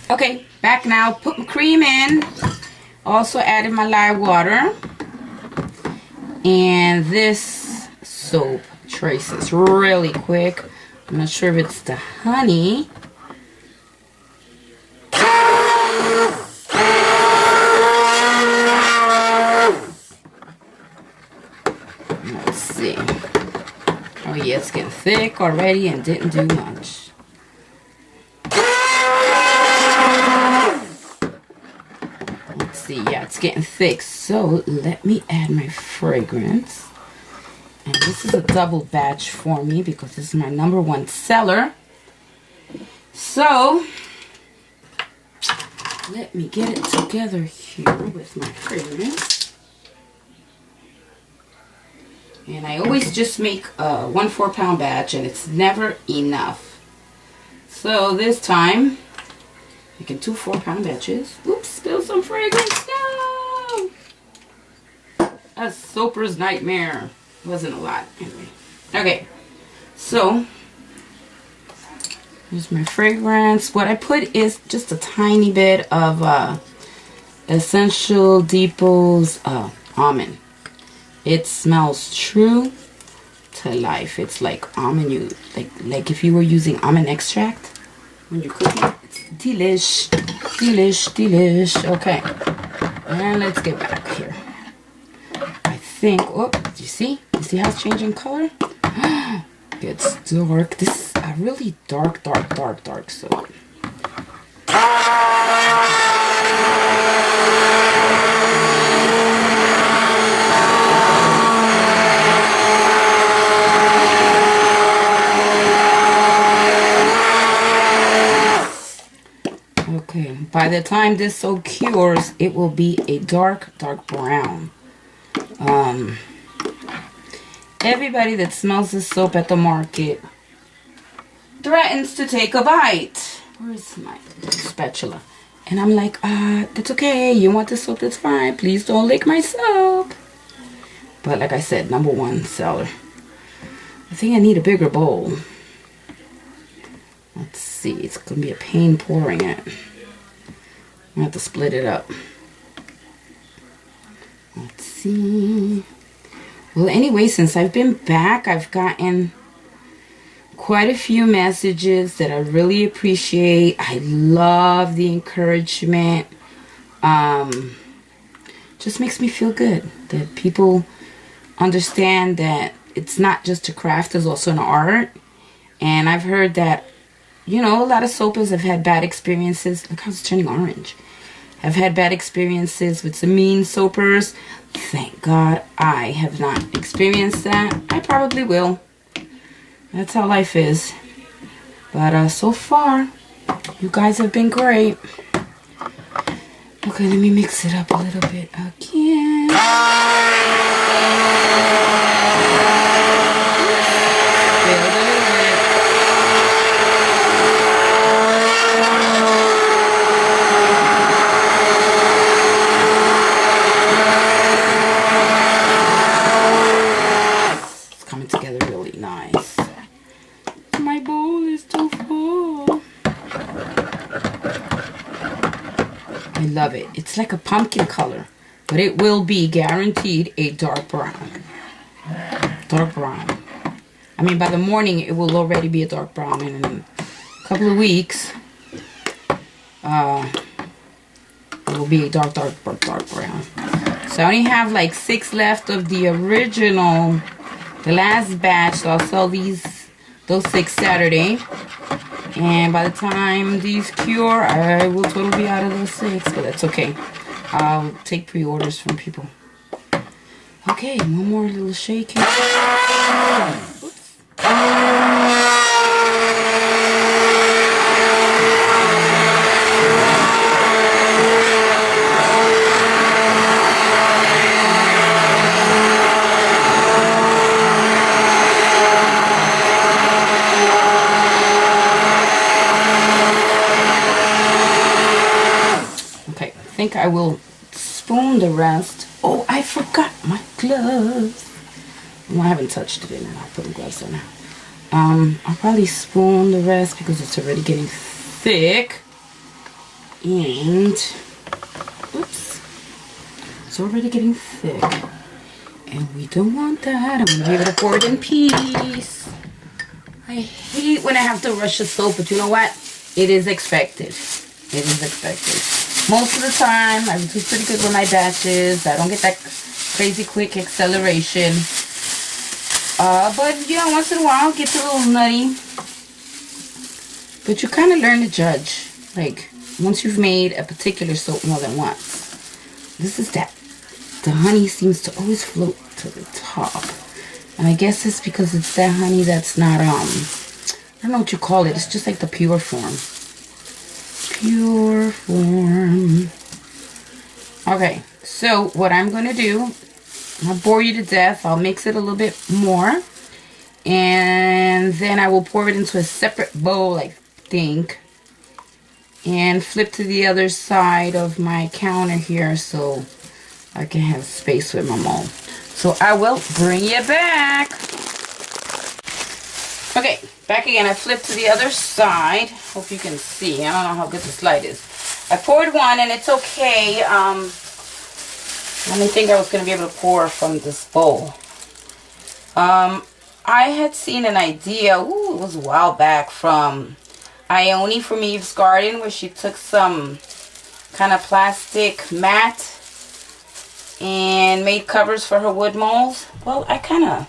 Okay, back now. Put my cream in. Also added my lye water. And this soap traces really quick. I'm not sure if it's the honey. Let's see. Oh yeah, it's getting thick already and didn't do much. Let's see, yeah, it's getting thick. So let me add my fragrance. And this is a double batch for me because this is my #1 seller. So let me get it together here with my fragrance. And I always just make a 1 4-pound batch, and it's never enough. So this time, making 2 4-pound batches. Oops, spilled some fragrance. No! A soaper's nightmare. Wasn't a lot, anyway. Okay, so here's my fragrance. What I put is just a tiny bit of Essential Depot's almond. It smells true to life. It's like almond, like if you were using almond extract when you're cooking. It's delish, delish, delish. Okay, and let's get back here. I think. Oh, do you see? You see how it's changing color? It's dark. This is a really dark soap. Okay, by the time this soap cures, it will be a dark brown. Everybody that smells this soap at the market threatens to take a bite. Where's my spatula? And I'm like, that's okay. You want the soap? That's fine. Please don't lick my soap. But like I said, #1 seller. I think I need a bigger bowl. Let's see. It's going to be a pain pouring it. I have to split it up. Let's see. Well, anyway, since I've been back, I've gotten quite a few messages that I really appreciate. I love the encouragement. Just makes me feel good that people understand that it's not just a craft, it's also an art. And I've heard that, you know, a lot of soapers have had bad experiences. Look how it's turning orange. Have had bad experiences with some mean soapers. Thank God I have not experienced that. I probably will. That's how life is. But so far, you guys have been great. Okay, let me mix it up a little bit again. Love it. It's like a pumpkin color, but it will be guaranteed a dark brown. Dark brown. I mean, by the morning it will already be a dark brown, and in a couple of weeks it will be a dark brown. So I only have like 6 left of the original, the last batch, so I'll sell those 6 Saturday. And by the time these cure, I will totally be out of those 6, but that's okay. I'll take pre-orders from people. Okay, one more little shake here. Oops. I think I will spoon the rest. Oh, I forgot my gloves. Well, I haven't touched it in and I'll put the gloves on now. I'll probably spoon the rest because it's already getting thick. And, oops, it's already getting thick. And we don't want that. I'm going to be able to pour it in peace. I hate when I have to rush the soap, but you know what? It is expected. It is expected. Most of the time, I do pretty good with my batches. I don't get that crazy quick acceleration. But, you know, once in a while, it gets a little nutty. But you kind of learn to judge. Like, once you've made a particular soap more than once. This is that. The honey seems to always float to the top. And I guess it's because it's that honey that's not, I don't know what you call it. It's just like the pure form. Pure form. Okay, so what I'm going to do, I'll bore you to death. I'll mix it a little bit more. And then I will pour it into a separate bowl, I think. And flip to the other side of my counter here so I can have space with my mold. So I will bring you back. Okay, back again. I flipped to the other side. Hope you can see. I don't know how good this light is. I poured one and it's okay. I didn't think I was going to be able to pour from this bowl. I had seen an idea, ooh, it was a while back, from Ione from Eve's Garden, where she took some kind of plastic mat and made covers for her wood molds. Well, I kind of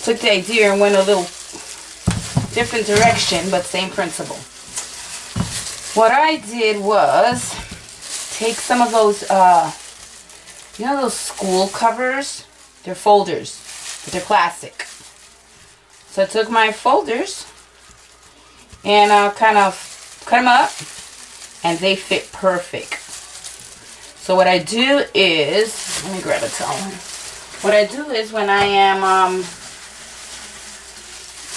took the idea and went a little different direction, but same principle. What I did was take some of those, you know those school covers? They're folders, but they're plastic. So I took my folders and kind of cut them up, and they fit perfect. So what I do is, let me grab a towel. What I do is when I am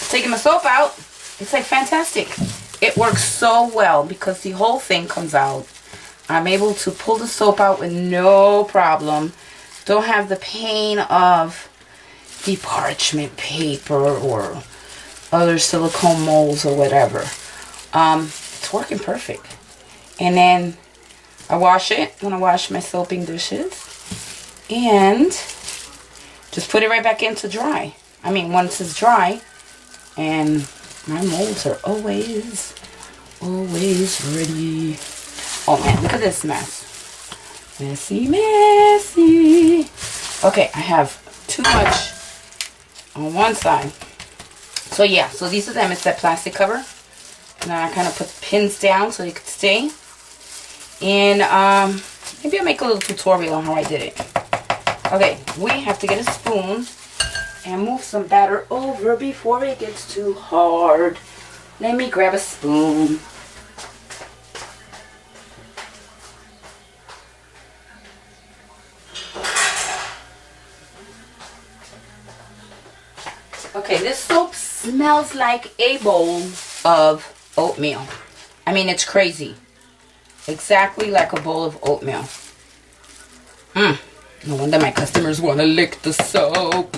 taking my soap out, it's like fantastic. It works so well because the whole thing comes out. I'm able to pull the soap out with no problem. Don't have the pain of the parchment paper or other silicone molds or whatever. It's working perfect. And then I wash it when I wash my soaping dishes, and just put it right back in to dry. I mean, once it's dry, and my molds are always ready. Oh man, look at this mess. Messy, messy. Okay, I have too much on one side. So yeah, so these are them. It's that plastic cover. And then I kind of put the pins down so they could stay. And maybe I'll make a little tutorial on how I did it. Okay, we have to get a spoon and move some batter over before it gets too hard. Let me grab a spoon. Okay, this soap smells like a bowl of oatmeal. I mean, it's crazy. Exactly like a bowl of oatmeal. No wonder my customers want to lick the soap.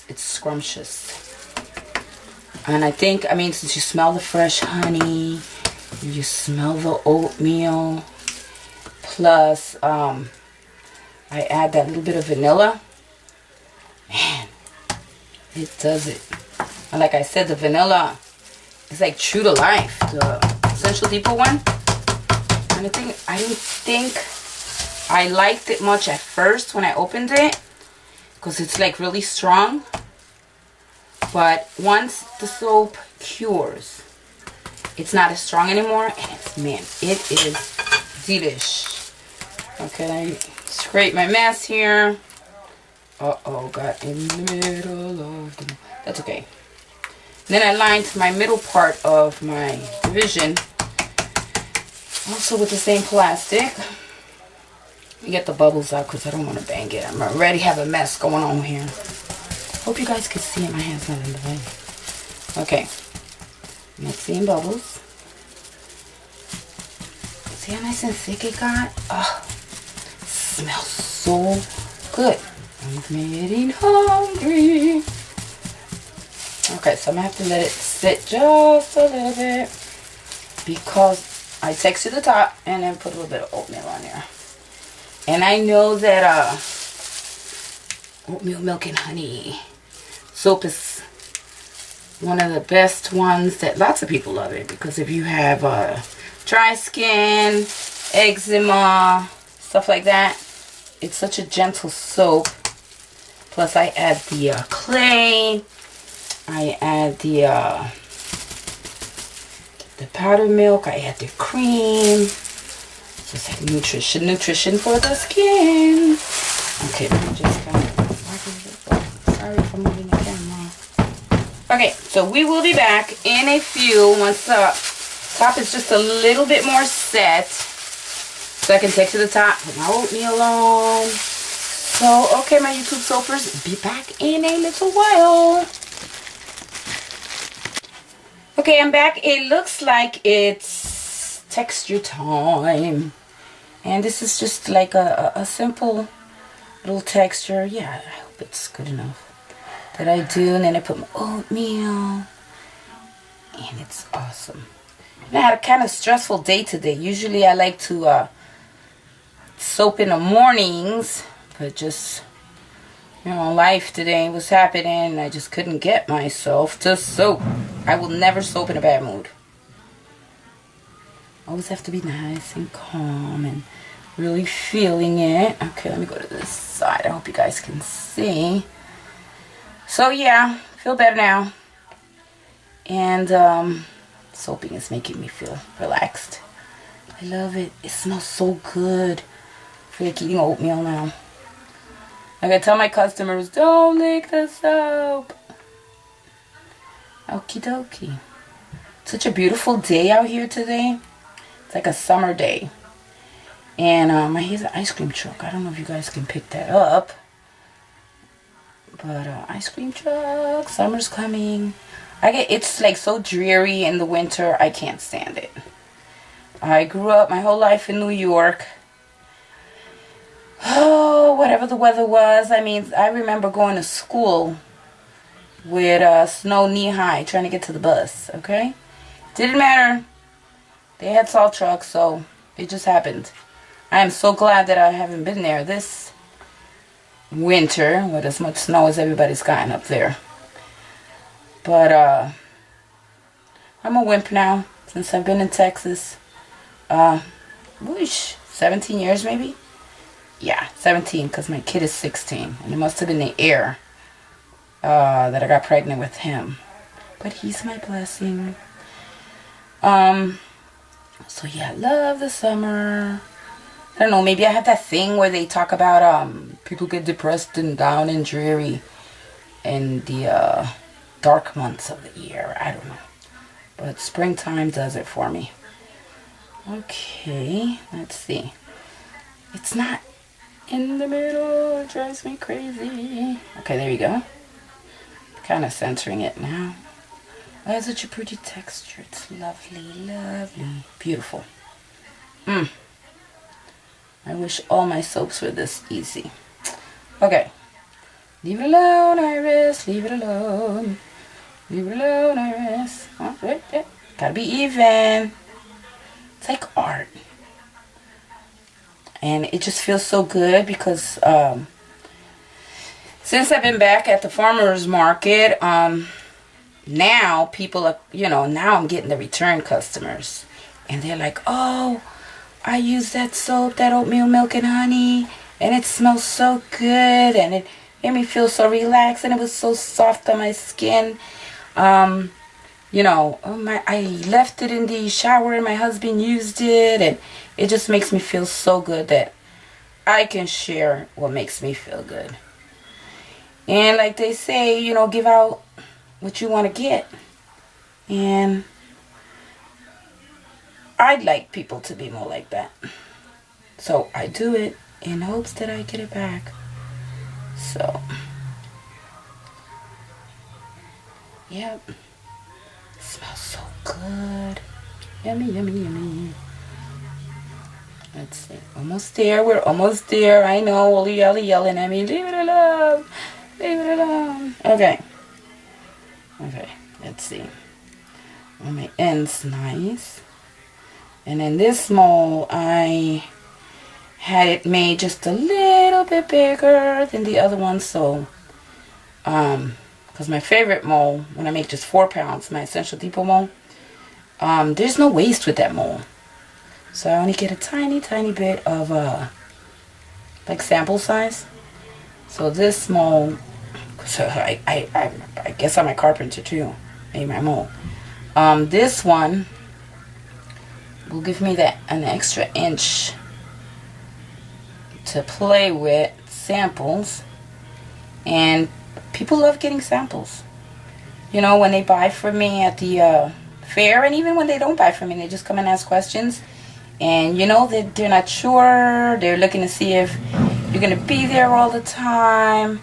It's scrumptious. And I think, I mean, since you smell the fresh honey, you smell the oatmeal, plus I add that little bit of vanilla. Man, it does it. And like I said, the vanilla is like true to life. The Essential Depot one. And I didn't think I liked it much at first when I opened it, because it's like really strong. But once the soap cures, it's not as strong anymore, and it's, man, it is delish. Okay, scrape my mess here. Uh-oh, got in the middle of the... That's okay. Then I lined my middle part of my division also with the same plastic. Get the bubbles out because I don't want to bang it. I'm already have a mess going on here. Hope you guys can see it. My hand's not in the way. Okay. I'm not seeing bubbles. See how nice and thick it got? Oh, it smells so good. I'm getting hungry. Okay, so I'm going to have to let it sit just a little bit because I text you the top and then put a little bit of oatmeal on there. And I know that oatmeal milk and honey soap is one of the best ones that lots of people love it, because if you have dry skin, eczema, stuff like that, it's such a gentle soap. Plus I add the clay, I add the powdered milk, I add the cream. So it's like nutrition for the skin. Okay, let me just kind of, sorry if I'm moving the camera. Okay, so we will be back in a few once the top is just a little bit more set, so I can take to the top, put my oatmeal on. So, okay, my YouTube soapers, be back in a little while. Okay, I'm back. It looks like it's texture time. And this is just like a simple little texture. Yeah, I hope it's good enough. That I do, and then I put my oatmeal. And it's awesome. And I had a kind of stressful day today. Usually I like to soap in the mornings. But just, you know, life today was happening. I just couldn't get myself to soap. I will never soap in a bad mood. Always have to be nice and calm and really feeling it. Okay, let me go to this side. I hope you guys can see. So yeah, feel better now. And soaping is making me feel relaxed. I love it. It smells so good. I feel like eating oatmeal now. I gotta tell my customers, don't lick the soap. Okie dokie. Such a beautiful day out here today. It's like a summer day. And here's an ice cream truck. I don't know if you guys can pick that up. But ice cream truck, summer's coming. It's like so dreary in the winter, I can't stand it. I grew up my whole life in New York. Oh, whatever the weather was. I mean, I remember going to school with snow knee-high trying to get to the bus, okay? Didn't matter. They had salt trucks, so it just happened. I am so glad that I haven't been there this winter with as much snow as everybody's gotten up there. But I'm a wimp now since I've been in Texas. Whoosh, 17 years maybe? Yeah, 17, because my kid is 16. And it must have been the air that I got pregnant with him. But he's my blessing. So yeah, I love the summer. I don't know, maybe I have that thing where they talk about people get depressed and down and dreary in the dark months of the year. I don't know. But springtime does it for me. Okay, let's see. It's not in the middle. It drives me crazy. Okay, there you go. Kind of centering it now. Oh, it's such a pretty texture. It's lovely, lovely. Beautiful. I wish all my soaps were this easy. Okay. Leave it alone, Iris. Leave it alone. Leave it alone, Iris. Oh, right there. Gotta be even. It's like art. And it just feels so good because since I've been back at the farmer's market, now people are, now I'm getting the return customers. And they're like, oh, I use that soap, that oatmeal milk and honey, and it smells so good, and it made me feel so relaxed, and it was so soft on my skin. I left it in the shower, and my husband used it, and it just makes me feel so good that I can share what makes me feel good. And like they say, give out what you want to get. And I'd like people to be more like that. So I do it in hopes that I get it back. So, yep. It smells so good. Yummy, yummy, yummy. Let's see. Almost there. We're almost there. I know. All y'all yelling at me. Leave it alone. Leave it alone. Okay. Okay. Let's see. My end's nice. And in this mold, I had it made just a little bit bigger than the other one. So, because my favorite mold, when I make just 4 pounds, my Essential Depot mold, there's no waste with that mold. So I only get a tiny, tiny bit of, like sample size. So this mold, so I guess I'm a carpenter too, made my mold. This one will give me an extra inch to play with samples, and people love getting samples. You know, when they buy from me at the fair, and even when they don't buy from me, they just come and ask questions, and you know that they're not sure, they're looking to see if you're gonna be there all the time,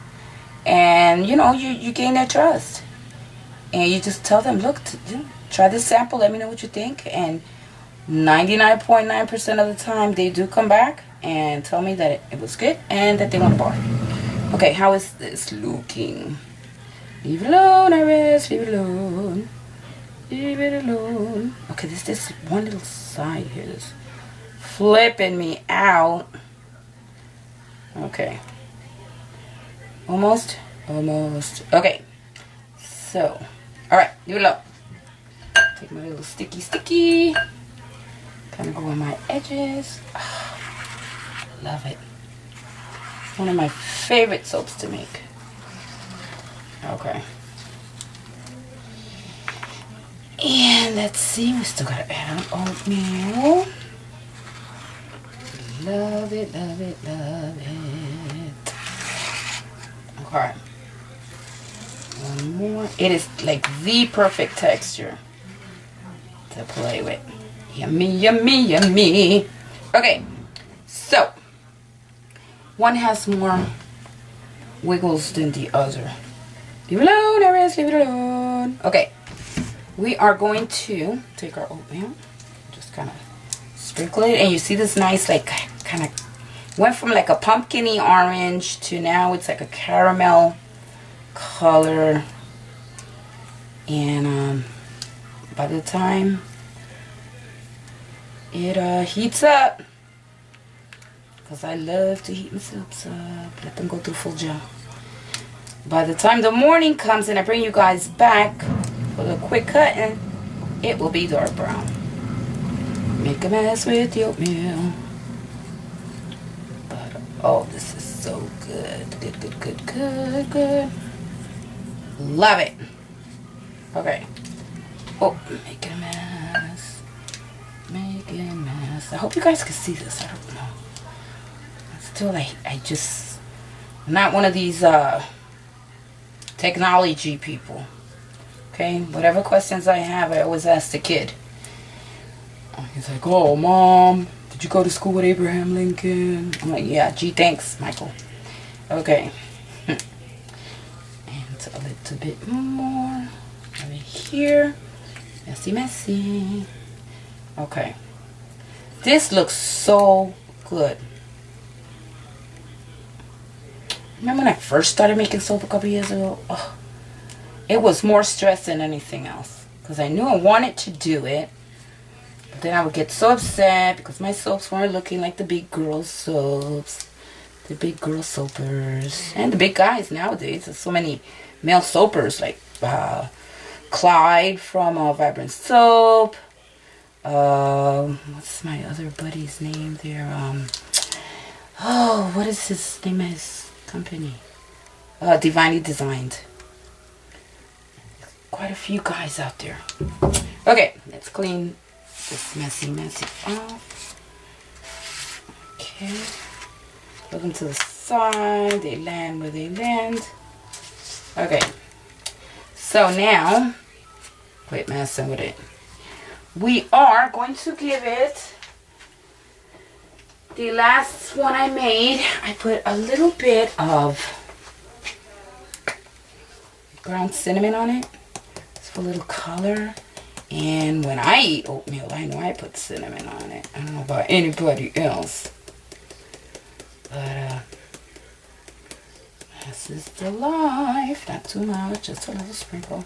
and you know, you gain their trust, and you just tell them, look, try this sample, let me know what you think, and 99.9% of the time they do come back and tell me that it was good and that they want to buy. Okay, how is this looking? Leave it alone, Iris, leave it alone. Leave it alone. Okay, there's this one little side here that's flipping me out. Okay. Almost. Okay. So, alright, leave it alone. Take my little sticky. Kind of go on my edges. Oh, love it. One of my favorite soaps to make. Okay. And let's see, we still gotta add on oatmeal. Love it. Okay. One more. It is like the perfect texture to play with. Yummy. Okay, so one has more wiggles than the other. Leave it alone, Iris, leave it alone. Okay, we are going to take our oatmeal, just kind of sprinkle it, and you see this nice, like, kind of went from like a pumpkin-y orange to now it's like a caramel color. And by the time it heats up, because I love to heat my soaps up, let them go through full job. By the time the morning comes and I bring you guys back for the quick cutting, it will be dark brown. Make a mess with the oatmeal. But oh, this is so good. Good. Love it. Okay. Oh, making a mess. I hope you guys can see this. I don't know. Still, I'm not one of these technology people. Okay? Whatever questions I have, I always ask the kid. He's like, oh, Mom, did you go to school with Abraham Lincoln? I'm like, yeah, gee, thanks, Michael. Okay. And a little bit more over here. Messy. Okay. This looks so good. Remember when I first started making soap a couple years ago? Oh, it was more stress than anything else. Because I knew I wanted to do it. But then I would get so upset because my soaps weren't looking like the big girl soaps. The big girl soapers. And the big guys nowadays. There's so many male soapers like Clyde from Vibrant Soap. What's my other buddy's name there? What is his name? His company? Divinely Designed. Quite a few guys out there. Okay, let's clean this messy off. Okay. Put them to the side. They land where they land. Okay. So now, quit messing with it. We are going to give it the last one I made. I put a little bit of ground cinnamon on it. It's for a little color. And when I eat oatmeal, I know I put cinnamon on it. I don't know about anybody else. But this is the life. Not too much, just a little sprinkle.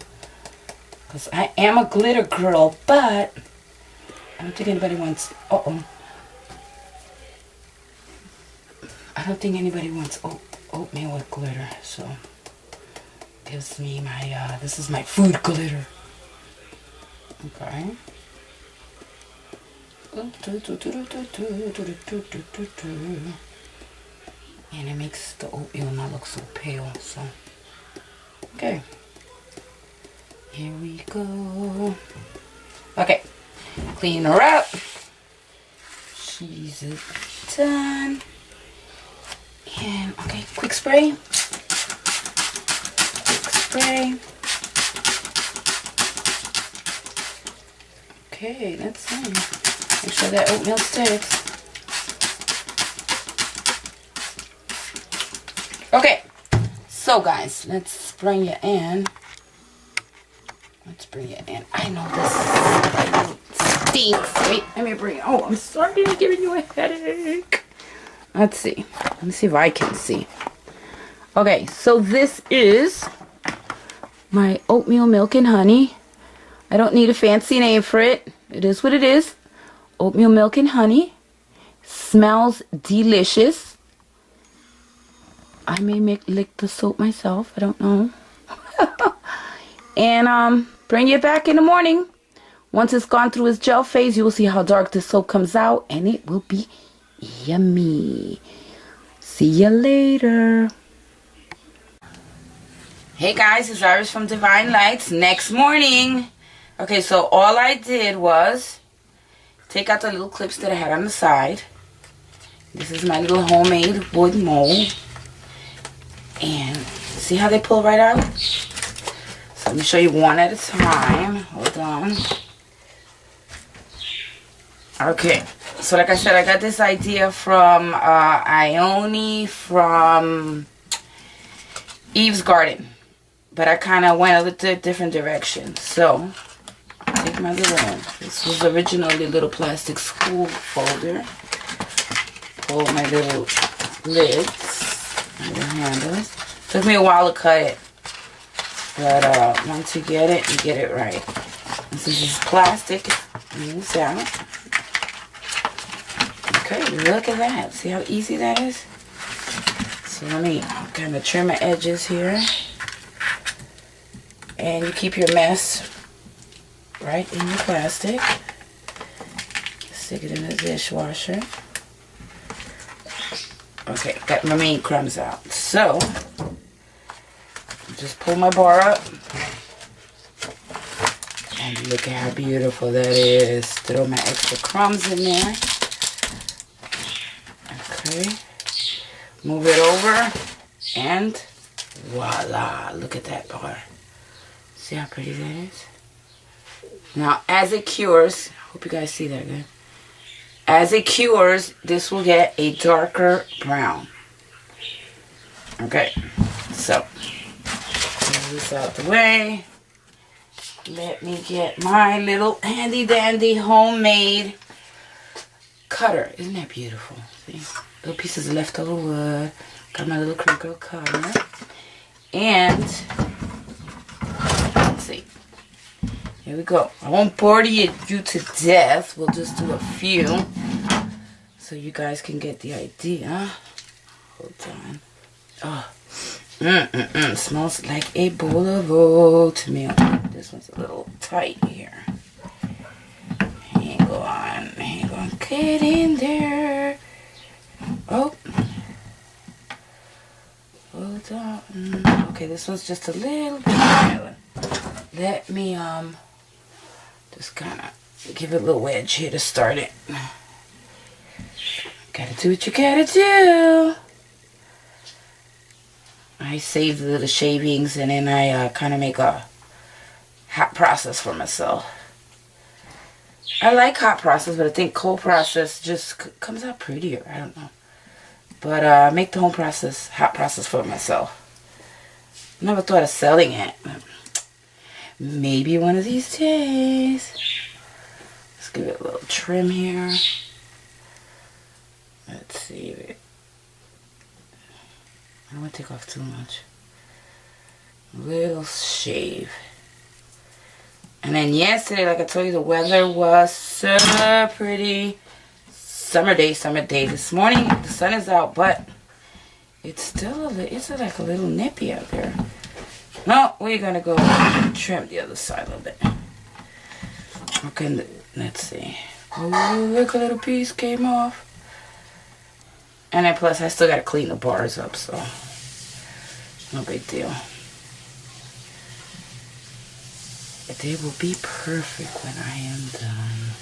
Because I am a glitter girl, but I don't think anybody wants, uh-oh. I don't think anybody wants oatmeal with glitter, so gives me my, this is my food glitter. Okay. And it makes the oatmeal not look so pale, so. Okay. Here we go. Okay. Clean her up. She's done. And, okay, quick spray. Quick spray. Okay, that's fine. Make sure that oatmeal sticks. Okay, so guys, let's bring you in. Let's bring it in. I know this stinks. Wait, let me bring it. Oh, I'm sorry to giving you a headache. Let's see. Let me see if I can see. Okay, so this is my oatmeal milk and honey. I don't need a fancy name for it. It is what it is. Oatmeal milk and honey. Smells delicious. I may lick the soap myself. I don't know. And bring it back in the morning. Once it's gone through its gel phase, you will see how dark the soap comes out, and it will be yummy. See you later. Hey guys, it's Iris from DivineLites. Next morning. Okay, so all I did was take out the little clips that I had on the side. This is my little homemade wood mold. And see how they pull right out? So let me show you one at a time. Hold on. Okay, so like I said, I got this idea from Ione from Eve's Garden. But I kind of went a little different direction. So, take my little, this was originally a little plastic school folder. Pull my little lids, my little handles. Took me a while to cut it. But once you get it right. And since it's plastic, it moves out. Okay, look at that. See how easy that is? So let me kind of trim my edges here. And you keep your mess right in your plastic. Stick it in the dishwasher. Okay, got my main crumbs out. So, just pull my bar up. And look at how beautiful that is. Throw my extra crumbs in there. Okay. Move it over. And voila. Look at that bar. See how pretty that is? Now, as it cures, I hope you guys see that good. As it cures, this will get a darker brown. Okay, so, move this out the way. Let me get my little handy dandy homemade cutter. Isn't that beautiful? See? Little pieces of leftover wood. Got my little crinkle cutter. And here we go. I won't bore you to death. We'll just do a few so you guys can get the idea. Hold on. Oh, smells like a bowl of oatmeal. This one's a little tight here. Hang on. Get in there. Oh. Hold on. Okay, this one's just a little bit violent. Let me, just kind of give it a little wedge here to start it. Gotta do what you gotta do. I save the little shavings and then I kind of make a hot process for myself. I like hot process, but I think cold process just comes out prettier. I don't know. But I make the home process, hot process for myself. Never thought of selling it. Maybe one of these days. Let's give it a little trim here. Let's see. I don't want to take off too much. A little shave. And then yesterday, like I told you, the weather was so pretty. Summer day. This morning, the sun is out, but it's still it's like a little nippy out there. No, we're going to go trim the other side a little bit. Okay, let's see. Oh, look, a little piece came off. And then plus, I still got to clean the bars up, so no big deal. They will be perfect when I am done.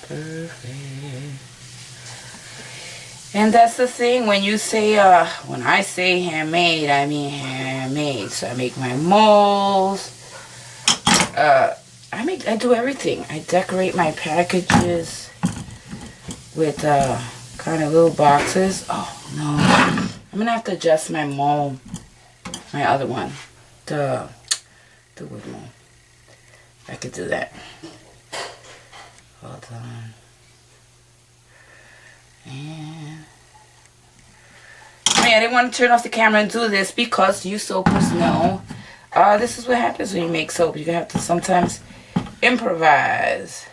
Perfect. And that's the thing, when you say, when I say handmade, I mean handmade. So I make my molds. I do everything. I decorate my packages with kind of little boxes. Oh no, I'm gonna have to adjust my mold, my other one, the wood mold. I could do that. Hold on. And I didn't want to turn off the camera and do this because you soapers know this is what happens when you make soap. You have to sometimes improvise.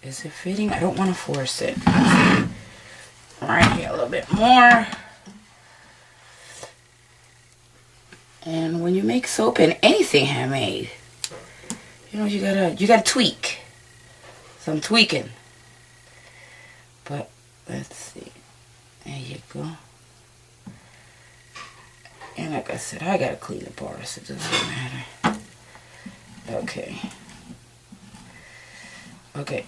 Is it fitting? I don't want to force it. Right here a little bit more. And when you make soap and anything handmade, you know, you gotta tweak. So I'm tweaking. But let's see. There you go. And like I said, I gotta clean the bars, so it doesn't matter. Okay. Okay.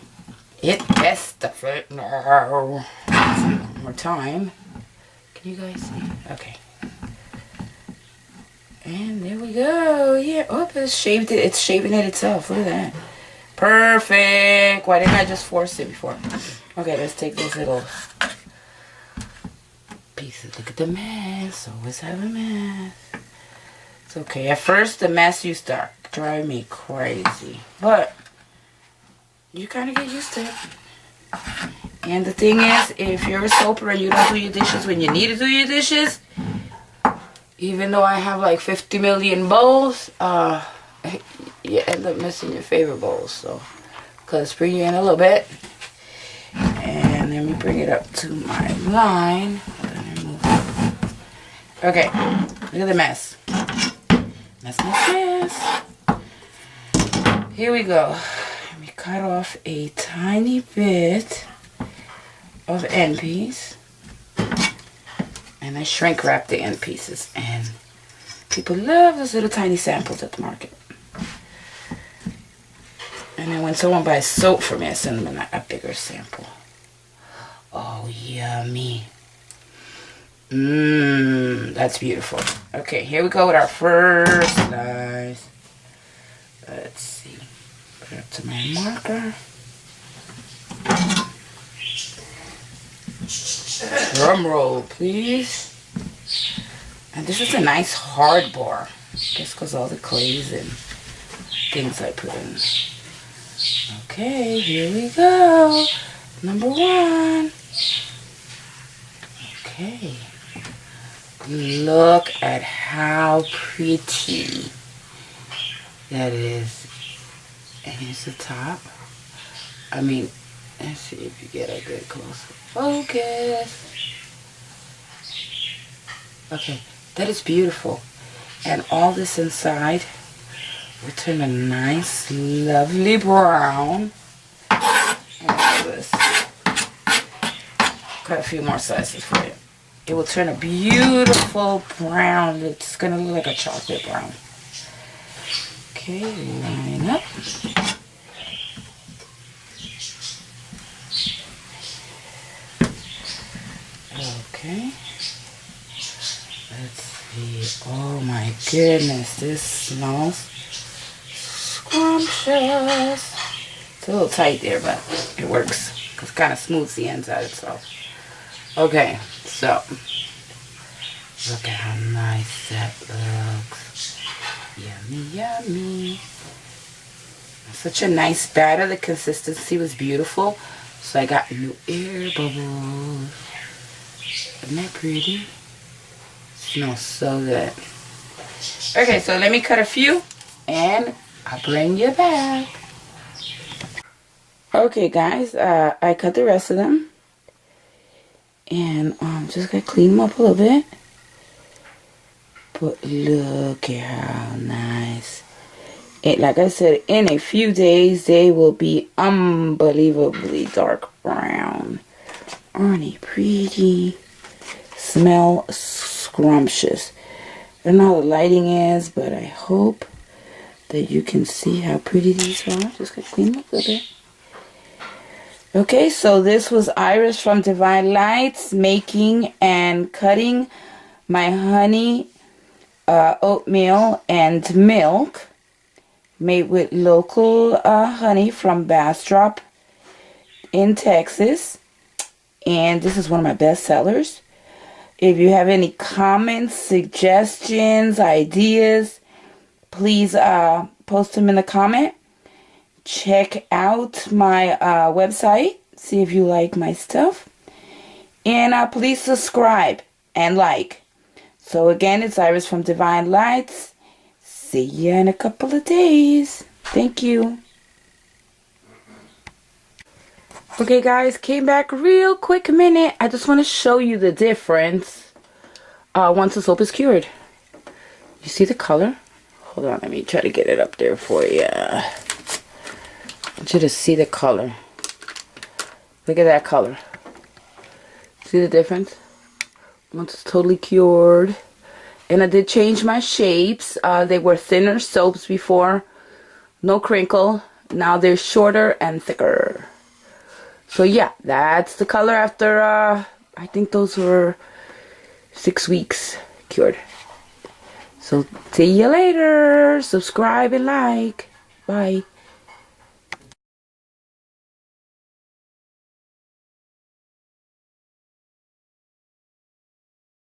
It has to fit now. One more time. Can you guys see? Okay. And there we go. Yeah. Oh, it's shaved it. It's shaving it itself. Look at that. Perfect. Why didn't I just force it before? Okay, let's take those little pieces. Look at the mess. Always have a mess. It's okay. At first, the mess used to drive me crazy. But you kind of get used to it. And the thing is, if you're a soaper and you don't do your dishes when you need to do your dishes, even though I have like 50 million bowls, you end up missing your favorite bowls. So, because bring you in a little bit. And let me bring it up to my line. Okay, look at the mess. Mess. Here we go. Let me cut off a tiny bit of end piece. And I shrink wrap the end pieces. And people love those little tiny samples at the market. And then when someone buys soap from me, I send them a bigger sample. Oh, yummy. That's beautiful. Okay, here we go with our first slice. Let's see. Put it up to my marker. Drum roll, please. And this is a nice hard bar. Just because all the clays and things I put in. Okay, here we go. Number one. Okay. Look at how pretty that is. And here's the top. I mean, let's see if you get a good close focus. Okay, that is beautiful. And all this inside will turn a nice, lovely brown. And look at this. Cut a few more slices for you. It will turn a beautiful brown. It's going to look like a chocolate brown. Okay, line up. Okay. Let's see. Oh my goodness, this smells scrumptious. It's a little tight there, but it works. Because it kind of smooths the ends out itself. Okay, so look at how nice that looks. Yummy, yummy. Such a nice batter. The consistency was beautiful. So I got new air bubbles. Isn't that pretty? Smells so good. Okay, so let me cut a few and I'll bring you back. Okay, guys, I cut the rest of them. And just gotta clean them up a little bit. But look at how nice. And like I said, in a few days, they will be unbelievably dark brown. Aren't they pretty? Smell scrumptious. I don't know how the lighting is, but I hope that you can see how pretty these are. Just gotta clean them up a little bit. Okay, so this was Iris from DivineLites making and cutting my honey oatmeal and milk made with local honey from Bastrop in Texas. And this is one of my best sellers. If you have any comments, suggestions, ideas, please post them in the comment. Check out my website. See if you like my stuff. And please subscribe and like. So again, it's Iris from DivineLites. See you in a couple of days. Thank you. Okay guys, came back real quick minute. I just want to show you the difference once the soap is cured. You see the color? Hold on, let me try to get it up there for you. I want you to see the color. Look at that color. See the difference? Once it's totally cured. And I did change my shapes. They were thinner soaps before. No crinkle. Now they're shorter and thicker. So yeah, that's the color after, I think those were 6 weeks cured. So see you later. Subscribe and like. Bye.